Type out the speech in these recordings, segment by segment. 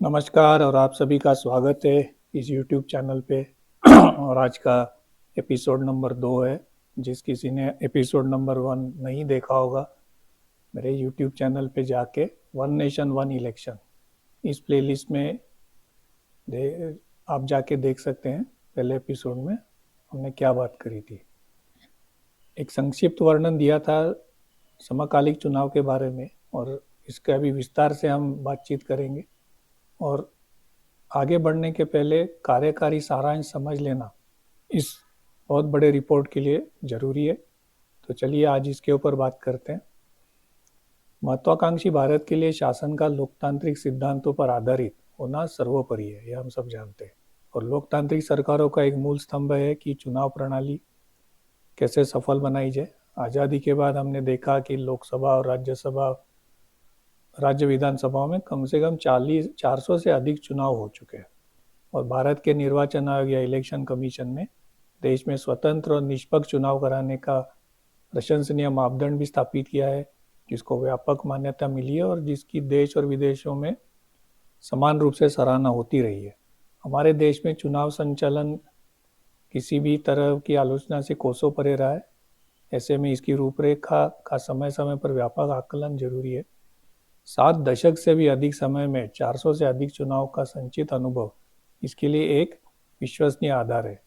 नमस्कार और आप सभी का स्वागत है इस YouTube चैनल पे। और आज का एपिसोड नंबर 2 है। जिस किसी ने एपिसोड नंबर 1 नहीं देखा होगा, मेरे YouTube चैनल पे जाके वन नेशन वन इलेक्शन इस प्लेलिस्ट में आप जाके देख सकते हैं। पहले एपिसोड में हमने क्या बात करी थी, एक संक्षिप्त वर्णन दिया था समकालिक चुनाव के बारे में, और इसका भी विस्तार से हम बातचीत करेंगे। और आगे बढ़ने के पहले कार्यकारी सारांश समझ लेना इस बहुत बड़े रिपोर्ट के लिए जरूरी है। तो चलिए आज इसके ऊपर बात करते हैं। महत्वाकांक्षी भारत के लिए शासन का लोकतांत्रिक सिद्धांतों पर आधारित होना सर्वोपरि है, यह हम सब जानते हैं। और लोकतांत्रिक सरकारों का एक मूल स्तंभ है कि चुनाव प्रणाली कैसे सफल बनाई जाए। आज़ादी के बाद हमने देखा कि लोकसभा और राज्य विधानसभाओं में कम से कम 400 से अधिक चुनाव हो चुके हैं। और भारत के निर्वाचन आयोग या इलेक्शन कमीशन ने देश में स्वतंत्र और निष्पक्ष चुनाव कराने का प्रशंसनीय मापदंड भी स्थापित किया है, जिसको व्यापक मान्यता मिली है और जिसकी देश और विदेशों में समान रूप से सराहना होती रही है। हमारे देश में चुनाव संचालन किसी भी तरह की आलोचना से कोसों परे रहा है। ऐसे में इसकी रूपरेखा का समय समय पर व्यापक आकलन जरूरी है। 7 दशक से भी अधिक समय में 400 से अधिक चुनाव का संचित अनुभव इसके लिए एक विश्वसनीय आधार है।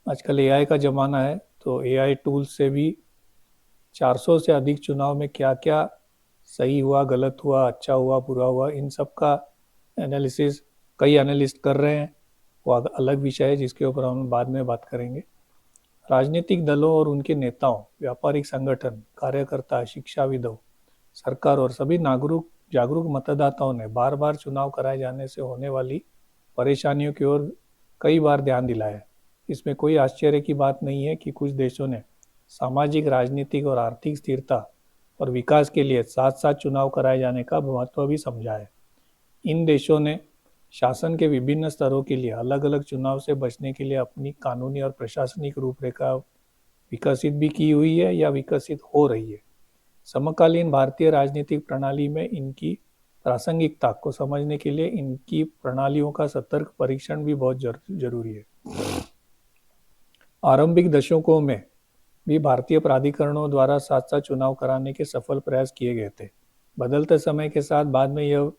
आजकल एआई का ज़माना है, तो एआई टूल से भी 400 से अधिक चुनाव में क्या क्या सही हुआ, गलत हुआ, अच्छा हुआ, बुरा हुआ, इन सब का एनालिसिस कई एनालिस्ट कर रहे हैं। वो अलग विषय है जिसके ऊपर हम बाद में बात करेंगे। राजनीतिक दलों और उनके नेताओं, व्यापारिक संगठन, कार्यकर्ता, शिक्षाविदों, सरकार और सभी जागरूक मतदाताओं ने बार बार चुनाव कराए जाने से होने वाली परेशानियों की ओर कई बार ध्यान दिलाया है। इसमें कोई आश्चर्य की बात नहीं है कि कुछ देशों ने सामाजिक, राजनीतिक और आर्थिक स्थिरता और विकास के लिए साथ साथ चुनाव कराए जाने का महत्व भी समझा है। इन देशों ने शासन के विभिन्न स्तरों के लिए अलग अलग चुनाव से बचने के लिए अपनी कानूनी और प्रशासनिक रूपरेखा विकसित भी की हुई है या विकसित हो रही है। समकालीन भारतीय राजनीतिक प्रणाली में इनकी प्रासंगिकता को समझने के लिए इनकी प्रणालियों का सतर्क परीक्षण भी बहुत जरूरी है। आरंभिक दशकों में भी भारतीय प्राधिकरणों द्वारा साथ साथ चुनाव कराने के सफल प्रयास किए गए थे। बदलते समय के साथ बाद में यह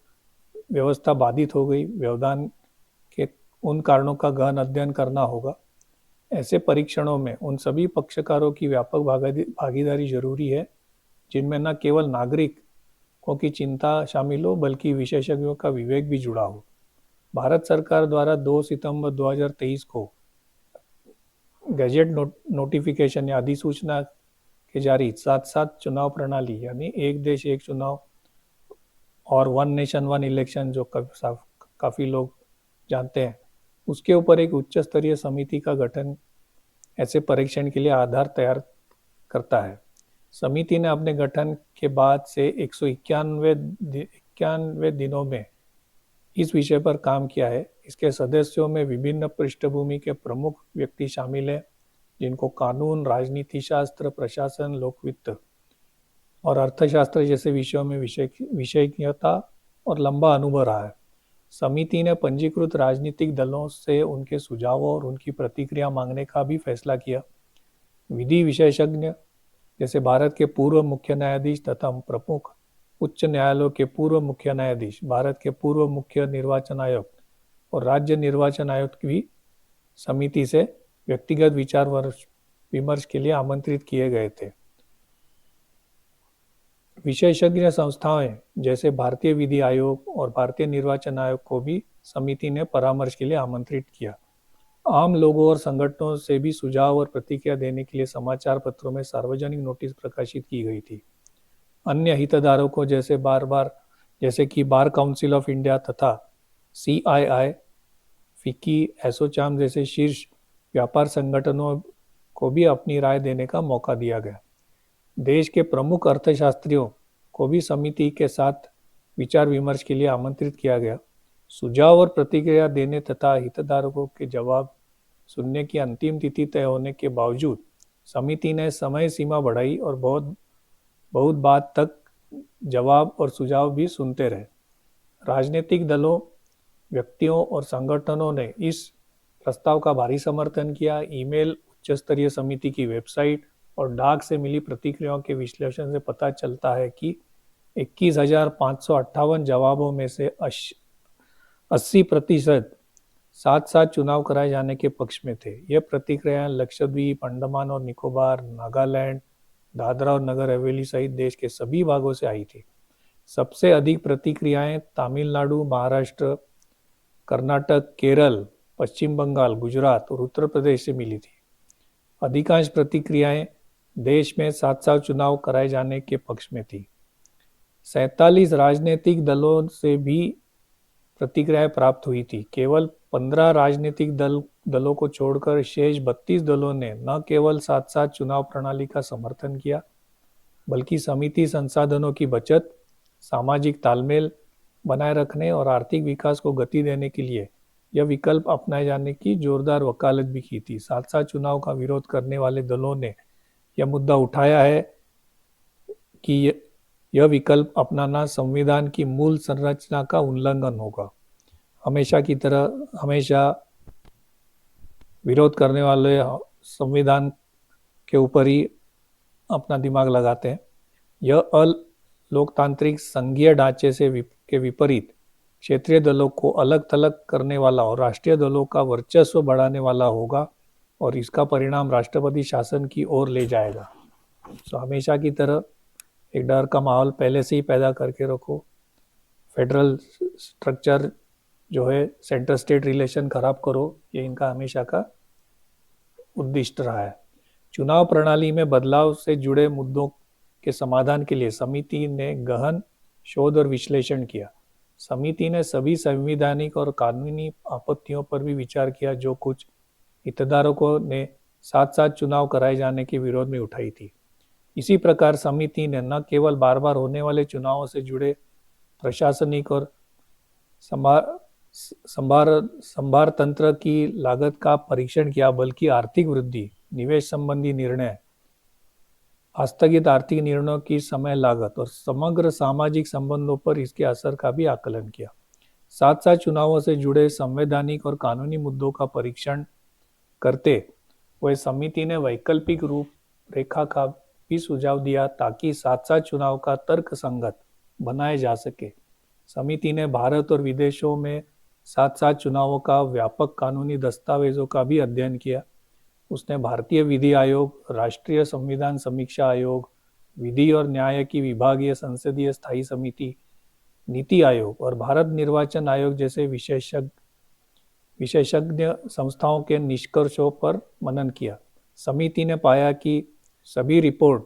व्यवस्था बाधित हो गई। व्यवधान के उन कारणों का गहन अध्ययन करना होगा। ऐसे परीक्षणों में उन सभी पक्षकारों की व्यापक भागीदारी जरूरी है जिनमें न केवल नागरिकों की चिंता शामिल हो, बल्कि विशेषज्ञों का विवेक भी जुड़ा हो। भारत सरकार द्वारा 2 सितंबर 2023 को गैजेट नोटिफिकेशन या अधिसूचना के जारी साथ साथ चुनाव प्रणाली यानी एक देश एक चुनाव और वन नेशन वन इलेक्शन, जो काफ़ी लोग जानते हैं, उसके ऊपर एक उच्च स्तरीय समिति का गठन ऐसे परीक्षण के लिए आधार तैयार करता है। समिति ने अपने गठन के बाद से 191 दिनों में इस विषय पर काम किया है। इसके सदस्यों में विभिन्न पृष्ठभूमि के प्रमुख व्यक्ति शामिल हैं, जिनको कानून, राजनीति शास्त्र, प्रशासन, लोकवित्त और अर्थशास्त्र जैसे विषयों में विषयज्ञता और लंबा अनुभव रहा है। समिति ने पंजीकृत राजनीतिक दलों से उनके सुझावों और उनकी प्रतिक्रिया मांगने का भी फैसला किया। विधि विशेषज्ञ जैसे भारत के पूर्व मुख्य न्यायाधीश तथा प्रमुख उच्च न्यायालयों के पूर्व मुख्य न्यायाधीश, भारत के पूर्व मुख्य निर्वाचन आयुक्त और राज्य निर्वाचन आयुक्त भी समिति से व्यक्तिगत विचार विमर्श के लिए आमंत्रित किए गए थे। विशेषज्ञ संस्थाएं जैसे भारतीय विधि आयोग और भारतीय निर्वाचन आयोग को भी समिति ने परामर्श के लिए आमंत्रित किया। आम लोगों और संगठनों से भी सुझाव और प्रतिक्रिया देने के लिए समाचार पत्रों में सार्वजनिक नोटिस प्रकाशित की गई थी। अन्य हितधारकों जैसे कि बार काउंसिल ऑफ इंडिया तथा CII, फिक्की, एसोचैम जैसे शीर्ष व्यापार संगठनों को भी अपनी राय देने का मौका दिया गया। देश के प्रमुख अर्थशास्त्रियों को भी समिति के साथ विचार विमर्श के लिए आमंत्रित किया गया। सुझाव और प्रतिक्रिया देने तथा हितधारकों के जवाब सुनने की अंतिम तिथि तय होने के बावजूद समिति ने समय सीमा बढ़ाई और बहुत बात तक जवाब और सुझाव भी सुनते रहे। राजनीतिक दलों व्यक्तियों और संगठनों ने इस प्रस्ताव का भारी समर्थन किया। ईमेल, उच्च स्तरीय समिति की वेबसाइट और डाक से मिली प्रतिक्रियाओं के विश्लेषण से पता चलता है कि 21,558 जवाबों में से 80% साथ साथ चुनाव कराए जाने के पक्ष में थे। यह प्रतिक्रियाएं लक्षद्वीप, अंडमान और निकोबार, नागालैंड, दादरा और नगर हवेली सहित देश के सभी भागों से आई थी। सबसे अधिक प्रतिक्रियाएं तमिलनाडु, महाराष्ट्र, कर्नाटक, केरल, पश्चिम बंगाल, गुजरात और उत्तर प्रदेश से मिली थी। अधिकांश प्रतिक्रियाएं देश में साथ साथ चुनाव कराए जाने के पक्ष में थी। 47 राजनीतिक दलों से भी प्रतिक्रियाएं प्राप्त हुई थी। केवल 15 राजनीतिक दलों को छोड़कर शेष 32 दलों ने न केवल साथ साथ चुनाव प्रणाली का समर्थन किया, बल्कि समिति संसाधनों की बचत, सामाजिक तालमेल बनाए रखने और आर्थिक विकास को गति देने के लिए यह विकल्प अपनाए जाने की जोरदार वकालत भी की थी। साथ साथ चुनाव का विरोध करने वाले दलों ने यह मुद्दा उठाया है कि यह विकल्प अपनाना संविधान की मूल संरचना का उल्लंघन होगा। हमेशा विरोध करने वाले संविधान के ऊपर ही अपना दिमाग लगाते हैं। यह लोकतांत्रिक संघीय ढांचे के विपरीत क्षेत्रीय दलों को अलग थलग करने वाला और राष्ट्रीय दलों का वर्चस्व बढ़ाने वाला होगा और इसका परिणाम राष्ट्रपति शासन की ओर ले जाएगा। हमेशा की तरह एक डर का माहौल पहले से ही पैदा करके रखो। फेडरल स्ट्रक्चर जो है, सेंटर स्टेट रिलेशन खराब करो, ये इनका हमेशा का उद्दिष्ट रहा है। चुनाव प्रणाली में बदलाव से जुड़े मुद्दों के समाधान के लिए समिति ने गहन शोध और विश्लेषण किया। समिति ने सभी संवैधानिक और कानूनी आपत्तियों पर भी विचार किया जो कुछ हितधारकों ने साथ साथ चुनाव कराए जाने के विरोध में उठाई थी। इसी प्रकार समिति ने न केवल बार बार होने वाले चुनावों से जुड़े प्रशासनिक और संभार तंत्र की लागत का परीक्षण किया, बल्कि आर्थिक वृद्धि, निवेश संबंधी निर्णय, आस्थगित आर्थिक निर्णयों की समय लागत और समग्र सामाजिक संबंधों पर इसके असर का भी आकलन किया। साथ साथ चुनावों से जुड़े संवैधानिक और कानूनी मुद्दों का परीक्षण करते हुए समिति ने वैकल्पिक रूपरेखा का भी सुझाव दिया ताकि साथ साथ चुनाव का तर्कसंगत बनाया जा सके। समिति ने भारत और विदेशों में साथ साथ चुनावों का व्यापक कानूनी दस्तावेजों का भी अध्ययन किया। उसने भारतीय विधि आयोग, राष्ट्रीय संविधान समीक्षा आयोग, विधि और न्याय की विभागीय संसदीय स्थायी समिति, नीति आयोग और भारत निर्वाचन आयोग जैसे विशेषज्ञ संस्थाओं के निष्कर्षों पर मनन किया। समिति ने पाया कि सभी रिपोर्ट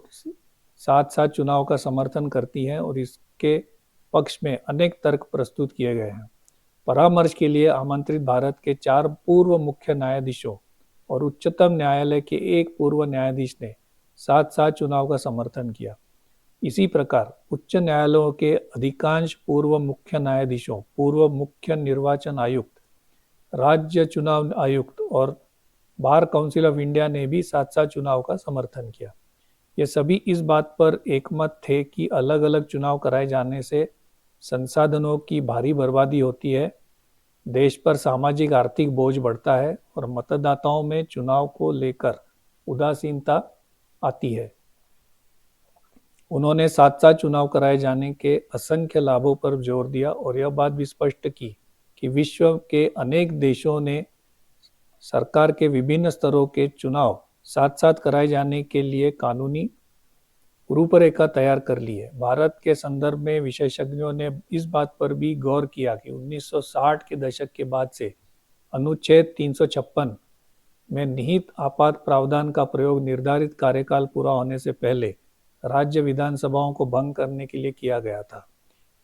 साथ साथ चुनाव का समर्थन करती हैं और इसके पक्ष में अनेक तर्क प्रस्तुत किए गए हैं। परामर्श के लिए आमंत्रित भारत के 4 पूर्व मुख्य न्यायाधीशों और उच्चतम न्यायालय के एक पूर्व न्यायाधीश ने साथ साथ चुनाव का समर्थन किया। इसी प्रकार उच्च न्यायालयों के अधिकांश पूर्व मुख्य न्यायाधीशों, पूर्व मुख्य निर्वाचन आयुक्त, राज्य चुनाव आयुक्त और बार काउंसिल ऑफ इंडिया ने भी साथ साथ चुनाव का समर्थन किया। ये सभी इस बात पर एकमत थे कि अलग अलग चुनाव कराए जाने से संसाधनों की भारी बर्बादी होती है, देश पर सामाजिक आर्थिक बोझ बढ़ता है और मतदाताओं में चुनाव को लेकर उदासीनता आती है। उन्होंने साथ साथ चुनाव कराए जाने के असंख्य लाभों पर जोर दिया और यह बात भी स्पष्ट की कि विश्व के अनेक देशों ने सरकार के विभिन्न स्तरों के चुनाव साथ साथ कराए जाने के लिए कानूनी रूपरेखा तैयार कर ली है। भारत के संदर्भ में विशेषज्ञों ने इस बात पर भी गौर किया कि 1960 के दशक के बाद से अनुच्छेद 356 में निहित आपात प्रावधान का प्रयोग निर्धारित कार्यकाल पूरा होने से पहले राज्य विधानसभाओं को भंग करने के लिए किया गया था।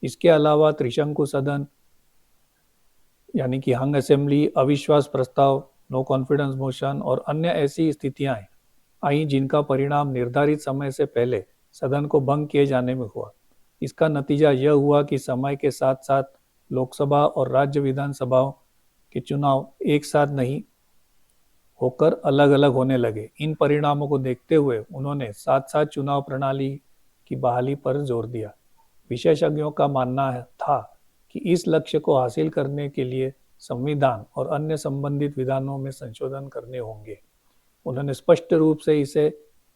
इसके अलावा त्रिशंकु सदन यानी कि हंग असेंबली, अविश्वास प्रस्ताव, नो कॉन्फिडेंस मोशन और अन्य ऐसी स्थितियां आई जिनका परिणाम निर्धारित समय से पहले सदन को भंग किए जाने में हुआ। इसका नतीजा यह हुआ कि समय के साथ साथ लोकसभा और राज्य विधानसभाओं के चुनाव एक साथ नहीं होकर अलग अलग होने लगे। इन परिणामों को देखते हुए उन्होंने साथ साथ चुनाव प्रणाली की बहाली पर जोर दिया। विशेषज्ञों का मानना था कि इस लक्ष्य को हासिल करने के लिए संविधान और अन्य संबंधित विधानों में संशोधन करने होंगे। उन्होंने स्पष्ट रूप से इसे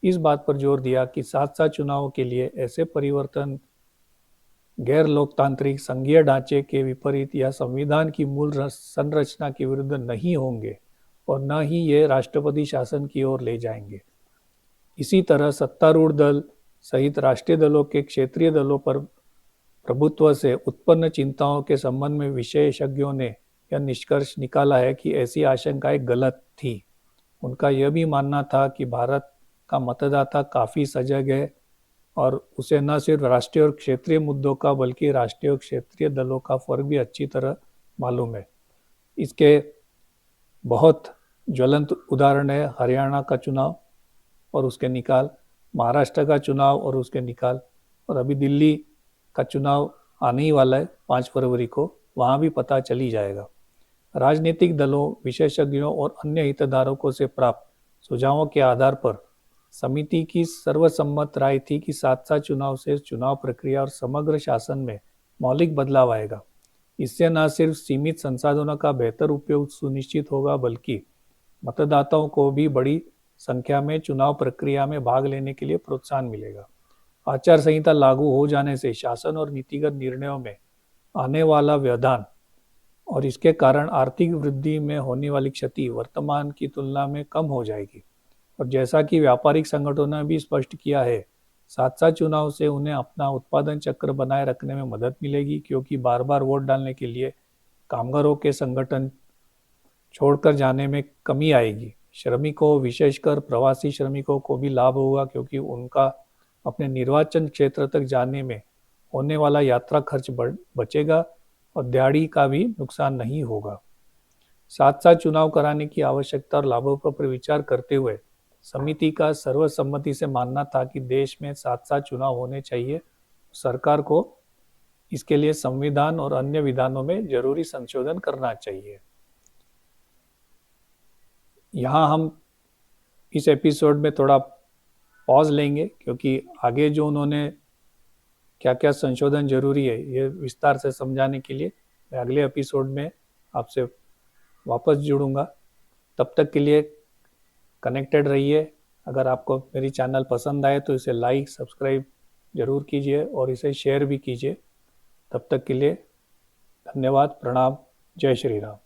इस बात पर जोर दिया कि साथ साथ चुनाव के लिए ऐसे परिवर्तन गैर लोकतांत्रिक संघीय ढांचे के विपरीत या संविधान की मूल संरचना के विरुद्ध नहीं होंगे और न ही ये राष्ट्रपति शासन की ओर ले जाएंगे। इसी तरह सत्तारूढ़ दल सहित राष्ट्रीय दलों के क्षेत्रीय दलों पर प्रभुत्व से उत्पन्न चिंताओं के संबंध में विशेषज्ञों ने यह निष्कर्ष निकाला है कि ऐसी आशंकाएं गलत थी। उनका यह भी मानना था कि भारत का मतदाता काफ़ी सजग है और उसे न सिर्फ राष्ट्रीय और क्षेत्रीय मुद्दों का बल्कि राष्ट्रीय और क्षेत्रीय दलों का फर्क भी अच्छी तरह मालूम है। इसके बहुत ज्वलंत उदाहरण है हरियाणा का चुनाव और उसके निकाल, महाराष्ट्र का चुनाव और उसके निकाल, और अभी दिल्ली का चुनाव आने ही वाला है 5 फरवरी को, वहाँ भी पता चली जाएगा। राजनीतिक दलों, विशेषज्ञों और अन्य हितधारकों से प्राप्त सुझावों के आधार पर समिति की सर्वसम्मत राय थी कि साथ साथ चुनाव से चुनाव प्रक्रिया और समग्र शासन में मौलिक बदलाव आएगा। इससे न सिर्फ सीमित संसाधनों का बेहतर उपयोग सुनिश्चित होगा बल्कि मतदाताओं को भी बड़ी संख्या में चुनाव प्रक्रिया में भाग लेने के लिए प्रोत्साहन मिलेगा। आचार संहिता लागू हो जाने से शासन और नीतिगत निर्णयों में आने वाला व्यवधान और इसके कारण आर्थिक वृद्धि में होने वाली क्षति वर्तमान की तुलना में कम हो जाएगी। और जैसा कि व्यापारिक संगठनों ने भी स्पष्ट किया है, साथ साथ चुनाव से उन्हें अपना उत्पादन चक्र बनाए रखने में मदद मिलेगी, क्योंकि बार बार वोट डालने के लिए कामगारों के संगठन छोड़कर जाने में कमी आएगी। श्रमिकों, विशेषकर प्रवासी श्रमिकों को भी लाभ होगा, क्योंकि उनका अपने निर्वाचन क्षेत्र तक जाने में होने वाला यात्रा खर्च बचेगा और दिहाड़ी का भी नुकसान नहीं होगा। साथ साथ चुनाव कराने की आवश्यकता और लाभों पर विचार करते हुए समिति का सर्वसम्मति से मानना था कि देश में साथ साथ चुनाव होने चाहिए। सरकार को इसके लिए संविधान और अन्य विधानों में जरूरी संशोधन करना चाहिए। यहाँ हम इस एपिसोड में थोड़ा पॉज लेंगे, क्योंकि आगे जो उन्होंने क्या क्या संशोधन जरूरी है ये विस्तार से समझाने के लिए मैं अगले एपिसोड में आपसे वापस जुड़ूंगा। तब तक के लिए कनेक्टेड रहिए। अगर आपको मेरी चैनल पसंद आए तो इसे लाइक, सब्सक्राइब जरूर कीजिए और इसे शेयर भी कीजिए। तब तक के लिए धन्यवाद, प्रणाम, जय श्री राम।